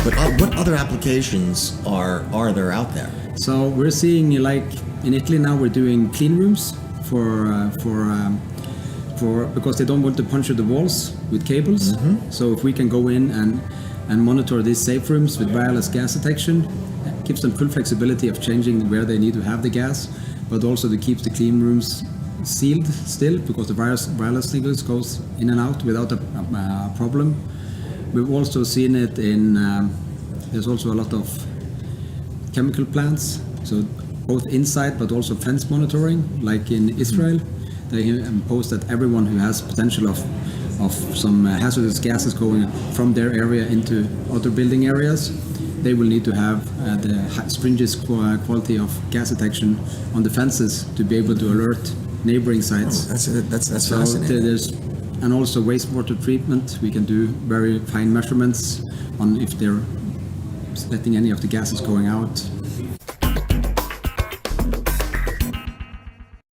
But what other applications are there out there? So we're seeing, like in Italy now, we're doing clean rooms for because they don't want to puncture the walls with cables. Mm-hmm. So if we can go in and monitor these safe rooms with wireless gas detection, it gives them full flexibility of changing where they need to have the gas, but also to keep the clean rooms sealed still, because the wireless signals goes in and out without a problem. We've also seen it in, there's also a lot of chemical plants, so both inside but also fence monitoring, like in Israel. They impose that everyone who has potential of some hazardous gases going from their area into other building areas, they will need to have the stringent quality of gas detection on the fences to be able to alert neighboring sites. That's so fascinating. And also wastewater treatment. We can do very fine measurements on if they're letting any of the gases going out.